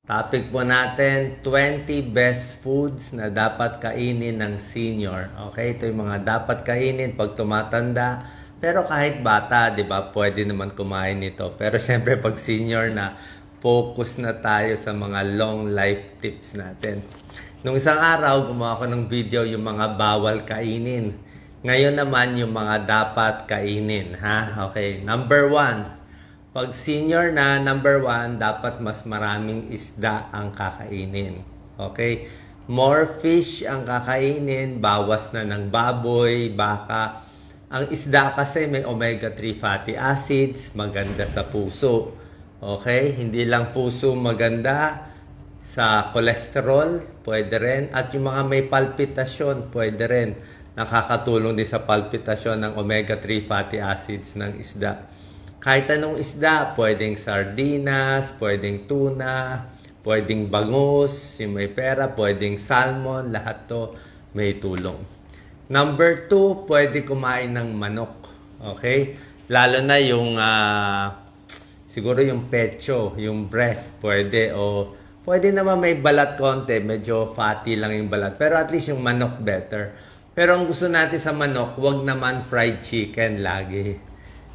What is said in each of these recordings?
Topic po natin, 20 best foods na dapat kainin ng senior. Okay, ito yung mga dapat kainin pag tumatanda. Pero kahit bata, di ba, pwede naman kumain nito. Pero syempre pag senior na, focus na tayo sa mga long life tips natin. Nung isang araw, gumawa ko ng video yung mga bawal kainin. Ngayon naman yung mga dapat kainin. Ha? Okay, number 1. Pag senior na, number 1, dapat mas maraming isda ang kakainin. Okay? More fish ang kakainin, bawas na ng baboy, baka. Ang isda kasi may omega-3 fatty acids, maganda sa puso. Okay? Hindi lang puso maganda, sa cholesterol, pwede rin. At yung mga may palpitasyon, pwede rin. Nakakatulong din sa palpitasyon ng omega-3 fatty acids ng isda. Kahit anong isda, pwedeng sardinas, pwedeng tuna, pwedeng bangus, yung may pera, pwedeng salmon, lahat to may tulong. Number 2, pwede kumain ng manok. Okay? Lalo na yung, siguro yung pecho, yung breast, pwede. O pwede naman may balat konti, medyo fatty lang yung balat. Pero at least yung manok better. Pero ang gusto natin sa manok, wag naman fried chicken lagi.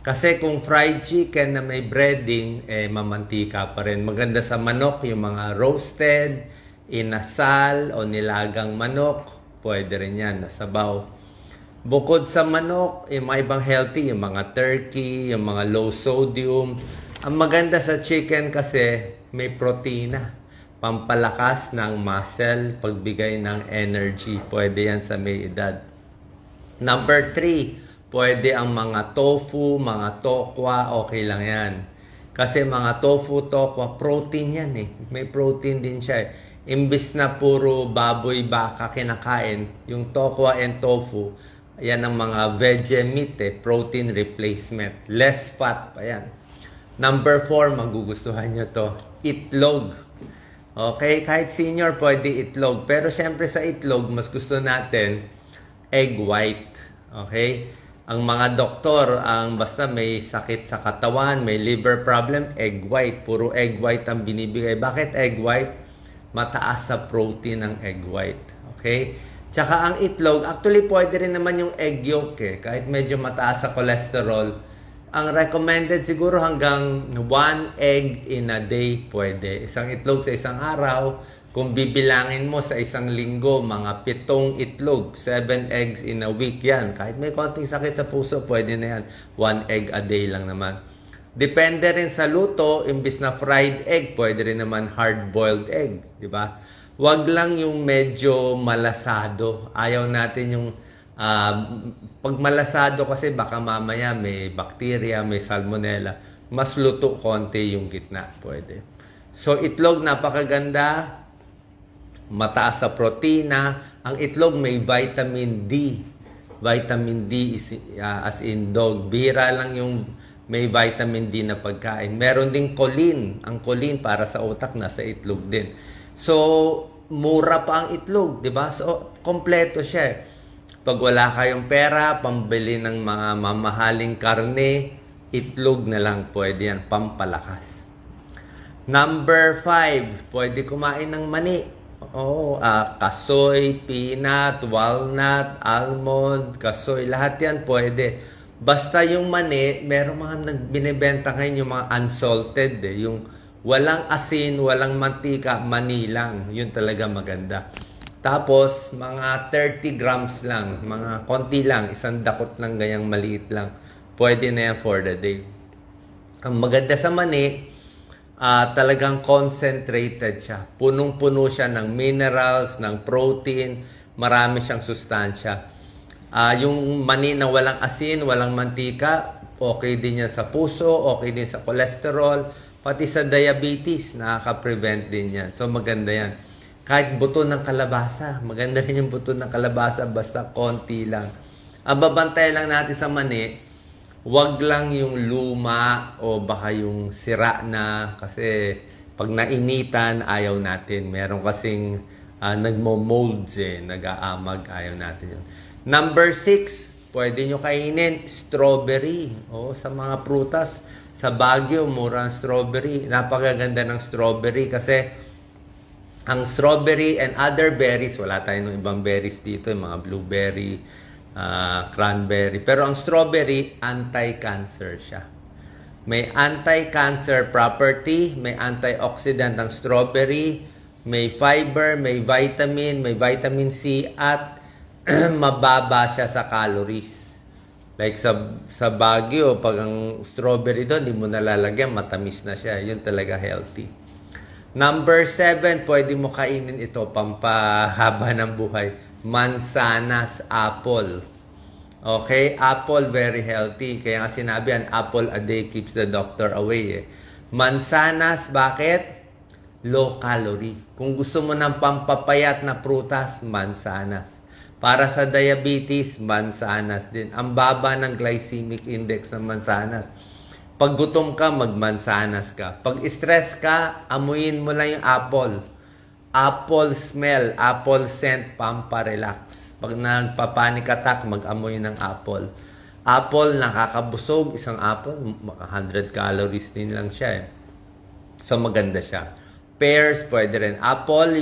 Kasi kung fried chicken na may breading, mamantika pa rin. Maganda sa manok yung mga roasted, inasal o nilagang manok. Pwede rin yan, nasabaw. Bukod sa manok, yung mga ibang healthy, yung mga turkey, yung mga low sodium. Ang maganda sa chicken kasi may protina. Pampalakas ng muscle, pagbigay ng energy. Pwede yan sa may edad. Number 3. Pwede ang mga tofu, mga tokwa, okay lang yan. Kasi mga tofu, tokwa, protein yan eh. May protein din siya eh. Imbis na puro baboy, baka kinakain, yung tokwa and tofu, yan ang mga veggie meat eh, protein replacement. Less fat pa yan. Number 4, magugustuhan nyo to, itlog. Okay, kahit senior pwede itlog. Pero syempre sa itlog, mas gusto natin egg white. Okay? Ang mga doktor, ang basta may sakit sa katawan, may liver problem, egg white. Puro egg white ang binibigay. Bakit egg white? Mataas sa protein ng egg white. Okay? Tsaka ang itlog, actually pwede rin naman yung egg yolk eh. Kahit medyo mataas sa cholesterol. Ang recommended siguro hanggang 1 egg in a day pwede. Isang itlog sa isang araw. Kung bibilangin mo sa isang linggo, mga 7 itlog, 7 eggs in a week yan. Kahit may konting sakit sa puso, pwede na yan. 1 egg a day lang naman. Depende rin sa luto, imbis na fried egg, pwede rin naman hard-boiled egg. Diba? Wag lang yung medyo malasado. Ayaw natin yung pag malasado kasi baka mamaya may bacteria, may salmonella. Mas luto konti yung gitna. Pwede. So itlog, napakaganda. Mataas sa protina. Ang itlog may vitamin D. Vitamin D is as in dog. Bira lang yung may vitamin D na pagkain. Meron ding choline. Ang choline para sa utak nasa itlog din. So, mura pa ang itlog, di ba? So, kompleto siya. Pag wala kayong pera, pambili ng mga mamahaling karne, itlog na lang pwede yan, pampalakas. Number 5, pwede kumain ng mani. Kasoy, peanut, walnut, almond, kasoy, lahat yan pwede. Basta yung mani, merong mga binibenta ngayon yung mga unsalted eh. Yung walang asin, walang mantika, mani lang. Yun talaga maganda. Tapos, mga 30 grams lang, mga konti lang, isang dakot lang ganyang maliit lang. Pwede na yan for the day. Ang maganda sa mani, talagang concentrated siya. Punong-puno siya ng minerals, ng protein, marami siyang sustansya. Yung mani na walang asin, walang mantika, okay din yan sa puso, okay din sa cholesterol, pati sa diabetes, nakaka-prevent din yan. So maganda yan. Kahit buto ng kalabasa, maganda rin yung buto ng kalabasa, basta konti lang. Ang babantay lang natin sa mani, wag lang yung luma o baka yung sira na, kasi pag nainitan, ayaw natin. Meron kasing nagmo-molds nag-aamag, ayaw natin yun. Number 6, pwede nyo kainin strawberry. Sa mga prutas, sa Baguio, mura ang strawberry. Napakaganda ng strawberry kasi Ang strawberry and other berries, wala tayong ibang berries dito, yung mga blueberry, cranberry. Pero ang strawberry, anti-cancer siya. May anti-cancer property, may antioxidant ang strawberry, may fiber, may vitamin C, at mababa siya sa calories. Like sa Baguio, pag ang strawberry doon, hindi mo nalalagyan, matamis na siya. Yun talaga healthy. Number 7, pwede mo kainin ito, pampahaba ng buhay. Mansanas apple. Okay? Apple, very healthy. Kaya nga sinabi, an apple a day keeps the doctor away. Mansanas, bakit? Low calorie. Kung gusto mo ng pampapayat na prutas, mansanas. Para sa diabetes, mansanas din. Ang baba ng glycemic index ng mansanas. Pag gutom ka, magmansanas ka. Pag stress ka, amuyin mo lang yung apple. Apple smell, apple scent, pamparelax. Pag nagpa-panic attack, mag-amoy ng apple. Apple, nakakabusog. Isang apple, 100 calories din lang siya. So, maganda siya. Pears, pwede rin. Apple,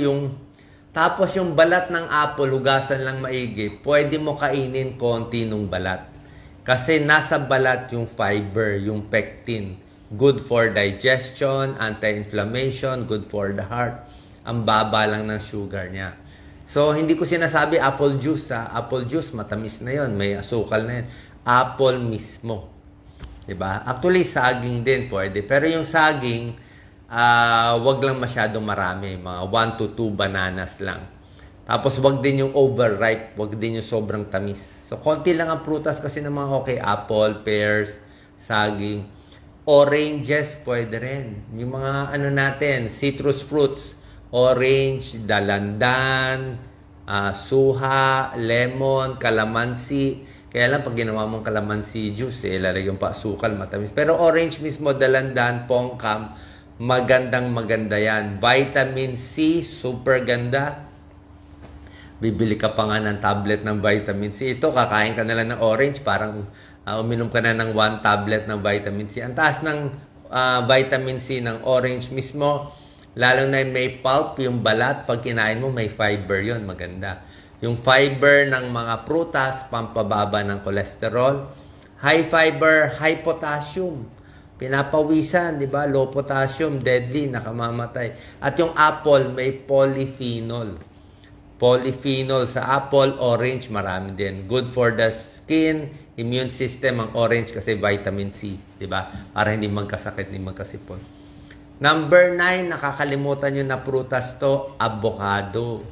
tapos yung balat ng apple, hugasan lang maigi. Pwede mo kainin konti nung balat. Kasi nasa balat yung fiber, yung pectin. Good for digestion, anti-inflammation, good for the heart. Ang baba lang ng sugar niya. So, hindi ko sinasabi apple juice. Apple juice, matamis na yon, may asukal na yun. Apple mismo. Diba? Actually, saging din pwede. Pero yung saging, wag lang masyadong marami. Mga 1 to 2 bananas lang. Tapos, wag din yung overripe. Wag din yung sobrang tamis. So, konti lang ang prutas kasi naman okay. Apple, pears, saging. Oranges, pwede rin. Yung mga natin, citrus fruits. Orange, dalandan, suha, lemon, calamansi. Kaya lang, pag ginawa mong calamansi juice, lalagyan pa asukal, matamis. Pero orange mismo, dalandan, pongkam, maganda yan. Vitamin C, super ganda. Bibili ka pa nga ng tablet ng vitamin C. Ito, kakain ka na lang ng orange, parang uminom ka na ng 1 tablet ng vitamin C. Ang taas ng vitamin C ng orange mismo, lalo na may pulp, yung balat, pag kinain mo, may fiber yon, maganda. Yung fiber ng mga prutas, pampababa ng cholesterol. High fiber, high potassium. Pinapawisan, di ba? Low potassium, deadly, nakamamatay. At yung apple, may polyphenol. Polyphenol sa apple, orange, marami din. Good for the skin, immune system, ang orange kasi vitamin C, di ba? Para hindi magkasakit, hindi magkasipon. Number 9, nakakalimutan nyo na prutas to, avocado.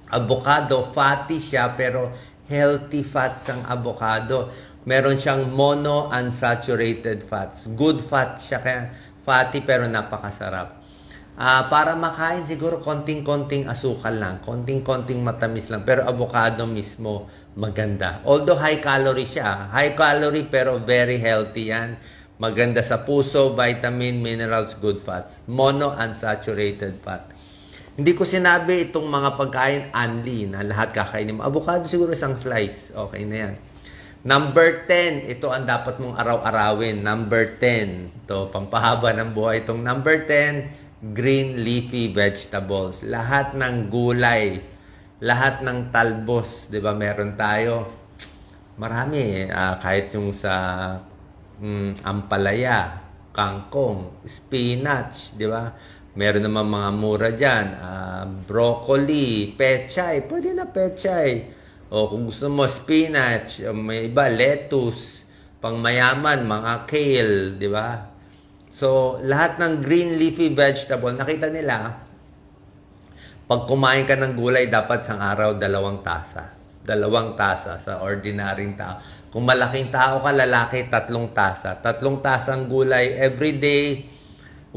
Avocado, fatty siya, pero healthy fats ang avocado. Meron siyang monounsaturated fats. Good fats siya, kaya fatty pero napakasarap. Para makain, siguro konting-konting asukal lang. Konting-konting matamis lang. Pero avocado mismo, maganda. Although high calorie siya. High calorie pero very healthy yan. Maganda sa puso, vitamin, minerals, good fats. Monounsaturated fat. Hindi ko sinabi itong mga pagkain only na lahat kakainin mo. Avocado siguro isang slice. Okay na yan. Number 10, ito ang dapat mong araw-arawin. Number 10, ito, pampahaba ng buhay. Itong number 10, green leafy vegetables. Lahat ng gulay, lahat ng talbos, 'di ba? Meron tayo. Marami kahit yung sa ampalaya, kangkong, spinach, 'di ba? Meron naman mga mura diyan, broccoli, pechay, pwede na pechay. O kung gusto mo spinach, may iba lettuce, pang mayaman, mga kale, 'di ba? So, lahat ng green leafy vegetable, nakita nila, pag kumain ka ng gulay, dapat sang araw 2 tasa. 2 tasa sa ordinaryong tao. Kung malaking tao ka, lalaki, 3 tasa. 3 tasang gulay every day.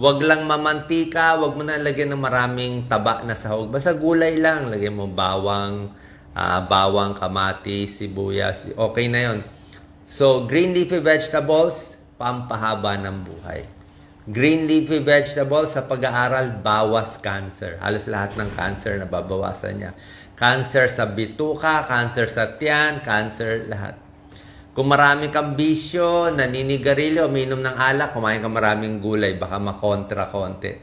Wag lang mamantika, wag mo na lagyan ng maraming taba na sahog. Basta gulay lang, lagyan mo bawang, kamatis, sibuyas, okay na yon. So, green leafy vegetables, pampahaba ng buhay. Green leafy vegetables sa pag-aaral, bawas cancer. Halos lahat ng cancer nababawasan niya. Cancer sa bituka, cancer sa tiyan, cancer lahat. Kung marami kang bisyo, naninigarilyo, uminom ng alak, kumain ka maraming gulay, baka makontra konti.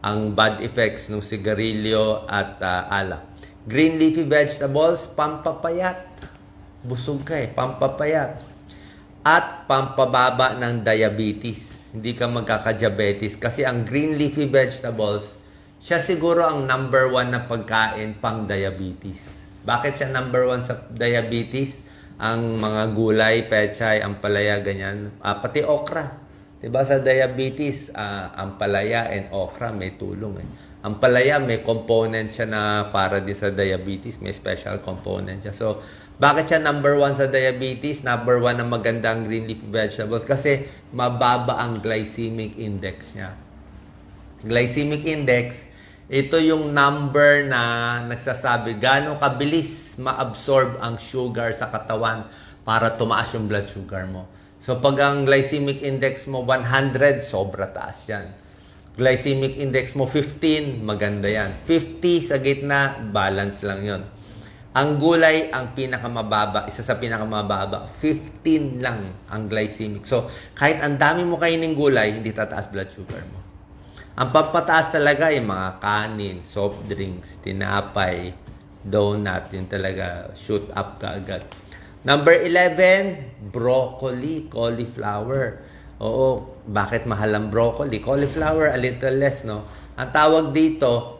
ang bad effects ng sigarilyo at alak. Green leafy vegetables, pampapayat. Busog ka pampapayat. At pampababa ng diabetes. Hindi ka magkaka-diabetes kasi ang green leafy vegetables, siya siguro ang number 1 na pagkain pang diabetes. Bakit siya number 1 sa diabetes? Ang mga gulay, pechay, ampalaya, ganyan. Pati okra. Diba sa diabetes, ampalaya and okra may tulong Ampalaya may component siya na para di sa diabetes, may special component siya. So, bakit siya number 1 sa diabetes? Number 1 na magandang green leafy vegetables kasi mababa ang glycemic index niya. Glycemic index, ito yung number na nagsasabi gaano kabilis ma-absorb ang sugar sa katawan para tumaas yung blood sugar mo. So, pag ang glycemic index mo 100, sobra taas yan. Glycemic index mo 15, maganda yan. 50 sa gitna, balance lang yon. Ang gulay, ang pinakamababa, isa sa pinakamababa, 15 lang ang glycemic. So, kahit ang dami mo kainin gulay, hindi tataas blood sugar mo. Ang pampataas talaga yung mga kanin, soft drinks, tinapay, donut, yun talaga, shoot up ka agad. Number 11, broccoli, cauliflower. Oo, bakit mahal ang broccoli? Cauliflower, a little less, no? Ang tawag dito,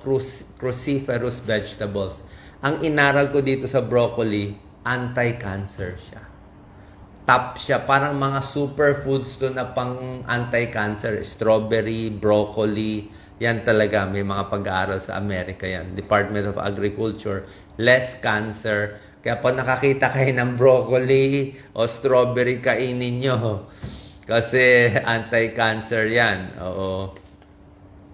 cruciferous vegetables. Ang inaral ko dito sa broccoli, anti-cancer siya. Top siya. Parang mga superfoods to na pang anti-cancer. Strawberry, broccoli, yan talaga. May mga pag-aaral sa Amerika yan. Department of Agriculture. Less cancer. Kaya pag nakakita kayo ng broccoli o strawberry, kainin nyo. Kasi anti-cancer yan. Oo.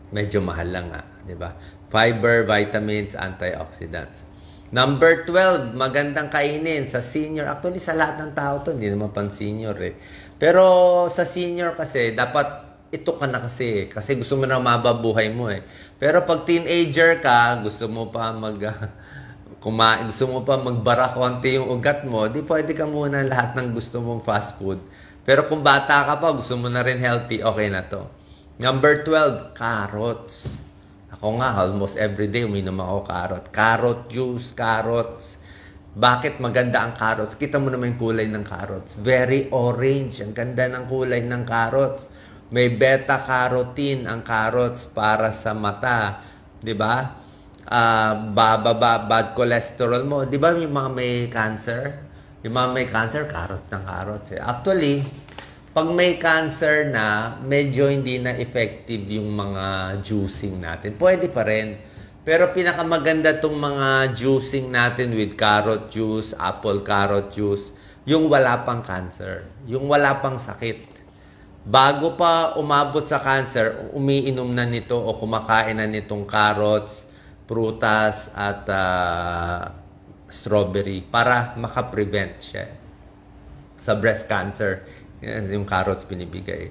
Medyo mahal lang nga. Diba? Fiber, vitamins, antioxidants. Number 12, magandang kainin sa senior. Actually, sa lahat ng tao to, hindi naman pang senior Pero sa senior kasi, dapat ito ka na kasi. Kasi gusto mo na mababuhay mo Pero pag teenager ka, gusto mo pa kumain, gusto mo pa magbara konti yung ugat mo, di pwede ka muna lahat ng gusto mong fast food. Pero kung bata ka pa, gusto mo na rin healthy, okay na to. Number 12, carrots. Ako nga, almost every day uminom ako carrot. Carrot juice, carrots. Bakit maganda ang carrots? Kita mo naman yung kulay ng carrots. Very orange. Ang ganda ng kulay ng carrots. May beta-carotene ang carrots para sa mata. Diba? Bababa bad cholesterol mo. Diba yung mga may cancer? Yung mga may cancer, carrots ng carrots Actually, pag may cancer na, medyo hindi na effective yung mga juicing natin. Pwede pa rin. Pero pinakamaganda tong mga juicing natin with carrot juice, apple carrot juice, yung wala pang cancer. Yung wala pang sakit. Bago pa umabot sa cancer, umiinom na nito o kumakain na nitong carrots, prutas, at strawberry para makaprevent siya sa breast cancer. Yung carrots binibigay.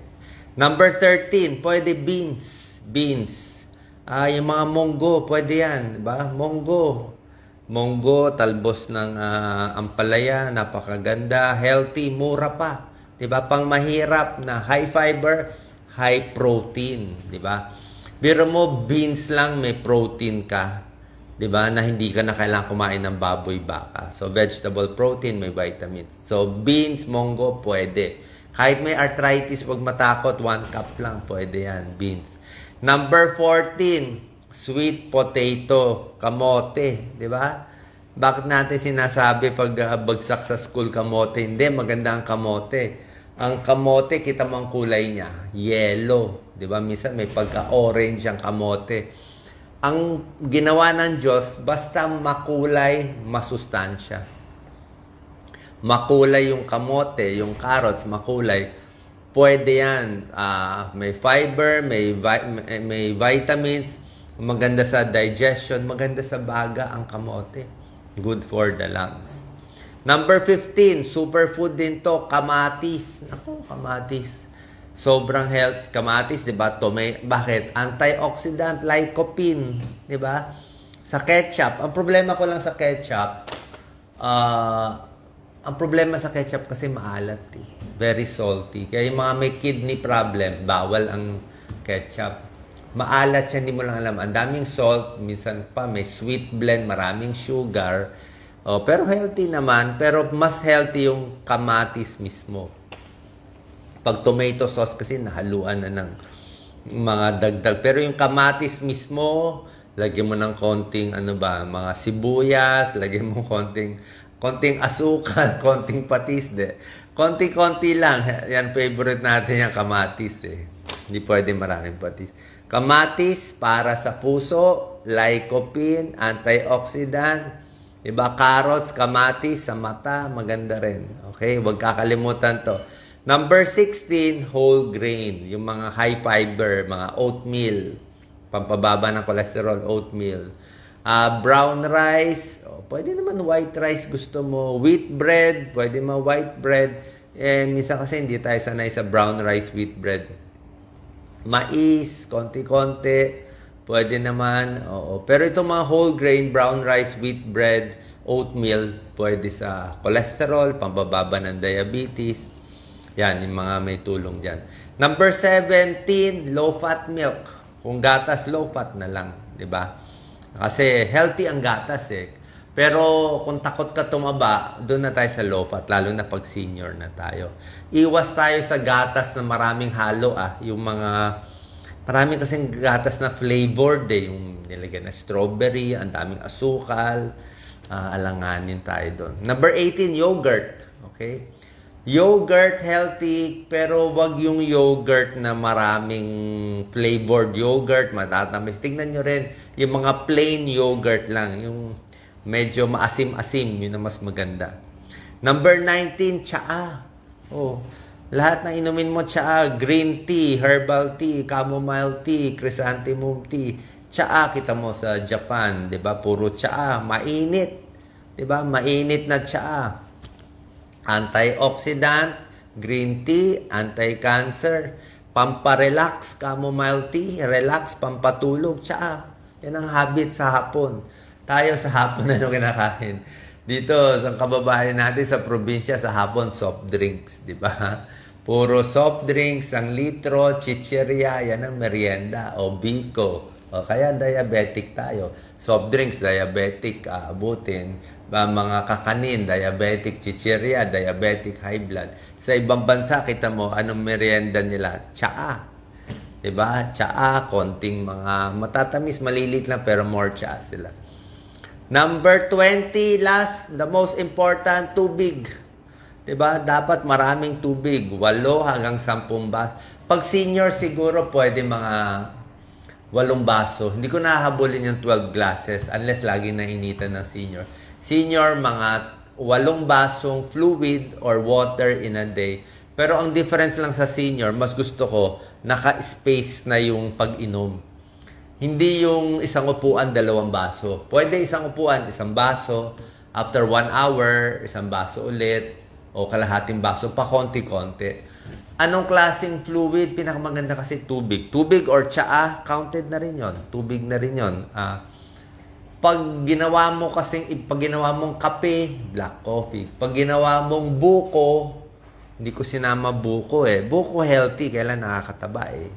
Number 13, pwede beans. Beans. Yung mga munggo, pwede yan. Diba? Munggo. Munggo, talbos ng ampalaya, napakaganda, healthy, mura pa. Diba? Pang mahirap na high fiber, high protein. Diba? Biro mo, beans lang, may protein ka. Diba? Na hindi ka na kailangan kumain ng baboy, baka. So, vegetable protein, may vitamins. So, beans, munggo, pwede. Kahit may arthritis, wag matakot, 1 cup lang, pwede yan, beans. Number 14, sweet potato, kamote, di ba? Bakit natin sinasabi pag bagsak sa school kamote? Hindi, maganda ang kamote. Ang kamote, kita mo ang kulay niya, yellow, di ba? Minsan may pagka-orange ang kamote. Ang ginawa ng Diyos, basta makulay, masustansya. Makulay yung kamote, yung carrots, makulay. Pwede yan. May fiber, may vitamins. Maganda sa digestion, maganda sa baga ang kamote. Good for the lungs. Number 15, superfood din to, kamatis. Ako, kamatis. Sobrang health. Kamatis, di ba? Bakit? Antioxidant, lycopene. Di ba? Sa ketchup. Ang problema ko lang sa ketchup, ang problema sa ketchup kasi maalat Very salty. Kaya yung mga may kidney problem, bawal ang ketchup. Maalat siya, hindi mo lang alam. Ang daming salt, minsan pa may sweet blend, maraming sugar. Oh, pero healthy naman, pero mas healthy yung kamatis mismo. Pag tomato sauce kasi nahaluan na ng mga dagdag. Pero yung kamatis mismo, lagyan mo ng konting mga sibuyas, lagyan mo konting asukal, konting patis, konti-konti lang. Yan favorite natin yung kamatis eh. Hindi pwede maraming patis. Kamatis para sa puso, lycopene, antioxidant, diba? Carrots, kamatis sa mata, maganda rin. Okay, huwag kakalimutan to. Number 16, whole grain. Yung mga high fiber, mga oatmeal. Pampababa ng cholesterol, oatmeal. Brown rice, pwede naman white rice gusto mo. Wheat bread, pwede mo white bread. Minsan kasi hindi tayo sanay sa brown rice, wheat bread. Mais, konti-konti, pwede naman. Oo. Pero itong mga whole grain, brown rice, wheat bread, oatmeal, pwede sa cholesterol, pambababa ng diabetes. Yan, yung mga may tulong dyan. Number 17, low-fat milk. Kung gatas, low-fat na lang. Diba? Kasi healthy ang gatas eh. Pero kung takot ka tumaba, doon na tayo sa low-fat, lalo na pag senior na tayo. Iwas tayo sa gatas na maraming halo Yung maraming kasing gatas na flavored yung nilagyan na strawberry, ang daming asukal. Alanganin tayo doon. Number 18, yogurt. Okay? Yogurt, healthy, pero wag yung yogurt na maraming flavored yogurt, matatamis. Tingnan nyo rin, yung mga plain yogurt lang, yung medyo maasim-asim, yun na mas maganda. Number 19, tsaa. Lahat na inumin mo tsaa, green tea, herbal tea, chamomile tea, chrysanthemum tea. Tsaa, kita mo sa Japan, 'di ba? Puro tsaa, mainit. 'Di ba? Mainit na tsaa. Antioxidant, green tea, anti-cancer, pamparelax, chamomile tea, relax, pampatulog, tsaa. Yan ang habit sa hapon. Tayo sa hapon ano kinakain? Dito sa kababayan natin sa probinsya sa hapon soft drinks, 'di ba? Puro soft drinks, 1 litro, chichirya, yan ang merienda o biko. O kaya diabetic tayo. Soft drinks diabetic abutin, mga kakanin diabetic, chichirya diabetic, high blood. Sa ibang bansa kita mo anong merienda nila? Tsaa. 'Di ba? Tsaa, konting mga matatamis, malilit lang pero more tsaa sila. Number 20, last, the most important, tubig. 'Di ba? Dapat maraming tubig, 8 hanggang 10 baso. Pag senior siguro pwede mga 8 baso. Hindi ko nahahabulin yung 12 glasses unless lagi na initan ng senior. Senior, mga 8 basong fluid or water in a day. Pero ang difference lang sa senior, mas gusto ko, naka-space na yung pag-inom. Hindi yung isang upuan, 2 baso. Pwede isang upuan, 1 baso. After 1 hour, 1 baso ulit. O kalahating baso, pa konti-konti. Anong klaseng fluid? Pinakamaganda kasi tubig. Tubig or tsaa, counted na rin yon. Tubig na rin yon. Pag ginawa mong kape, black coffee. Pag ginawa mong buko, hindi ko sinama buko eh. Buko healthy, kailan nakakataba eh.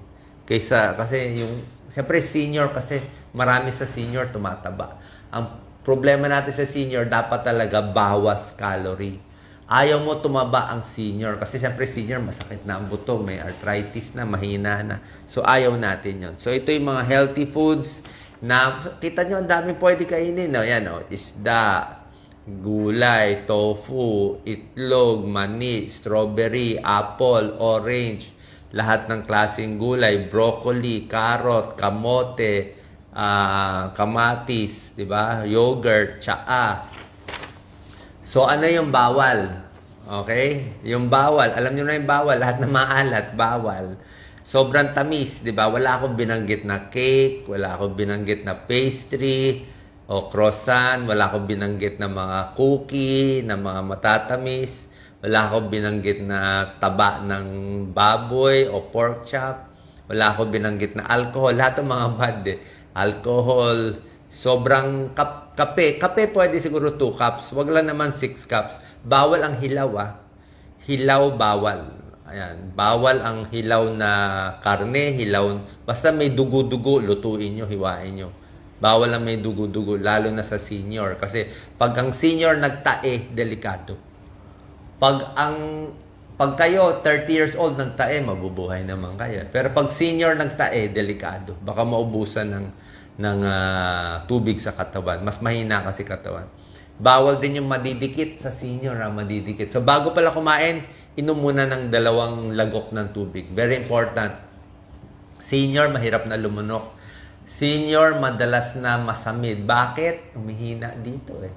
Kasi siyempre senior kasi marami sa senior tumataba. Ang problema natin sa senior, dapat talaga bawas calorie. Ayaw mo tumaba ang senior kasi siyempre senior masakit na ang buto, may arthritis na, mahina na. So ayaw natin yon. So ito yung mga healthy foods na kita nyo ang dami pwede kainin. Yan, isda, gulay, tofu, itlog, mani, strawberry, apple, orange, lahat ng klaseng gulay, broccoli, carrot, kamote, kamatis, 'di ba? Yogurt, tsaa. So ano yung bawal? Okay? Yung bawal, alam niyo na yung bawal, lahat ng maalat, bawal. Sobrang tamis, 'di ba? Wala akong binanggit na cake, wala akong binanggit na pastry o croissant, wala akong binanggit na mga cookie, na mga matatamis. Wala akong binanggit na taba ng baboy o pork chop. Wala akong binanggit na alcohol. Lahat ng mga bad Alcohol, sobrang kape. Kape pwede siguro 2 cups. Wag lang naman 6 cups. Bawal ang hilaw Hilaw bawal. Ayan, bawal ang hilaw na karne, basta may dugo-dugo, lutuin nyo, hiwain nyo. Bawal ang may dugo-dugo, lalo na sa senior. Kasi pag ang senior nagtae, delikado. Pag kayo 30 years old nagtae, mabubuhay naman kayo. Pero pag senior nagtae, delikado. Baka maubusan ng tubig sa katawan. Mas mahina kasi katawan. Bawal din yung madidikit sa senior, madidikit. So bago pala kumain, inom muna ng 2 lagok ng tubig. Very important. Senior, mahirap na lumunok. Senior, madalas na masamid. Bakit? Umihina dito eh.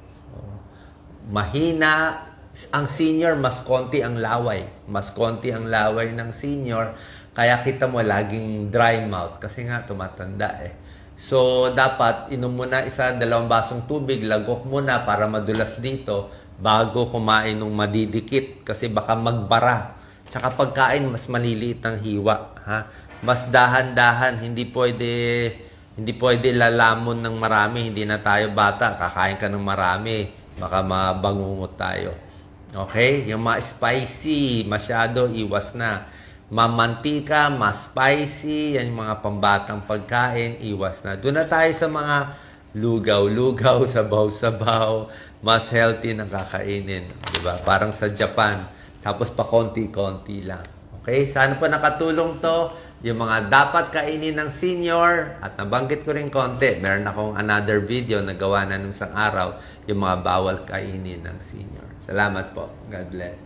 Mahina. Ang senior, mas konti ang laway. Mas konti ang laway ng senior. Kaya kita mo laging dry mouth. Kasi nga, tumatanda eh. So, dapat inom muna 1-2 basong tubig. Lagok muna para madulas dito bago kumain ng madidikit. Kasi baka magbara. Tsaka pagkain, mas maliliit ang hiwa. Ha? Mas dahan-dahan. Hindi pwede lalamon ng marami. Hindi na tayo bata. Kakain ka ng marami. Baka mabangungot tayo. Okay? Yung mga spicy, masyado, iwas na. Mamantika, mas spicy, yan yung mga pambatang pagkain, iwas na. Doon na tayo sa mga lugaw-lugaw, sabaw-sabaw, mas healthy na kakainin. Diba? Parang sa Japan. Tapos pa konti-konti lang. Okay? Sana po nakatulong to. Yung mga dapat kainin ng senior, at nabanggit ko rin konti, meron akong another video na gawa na nung isang araw, yung mga bawal kainin ng senior. Salamat po. God bless.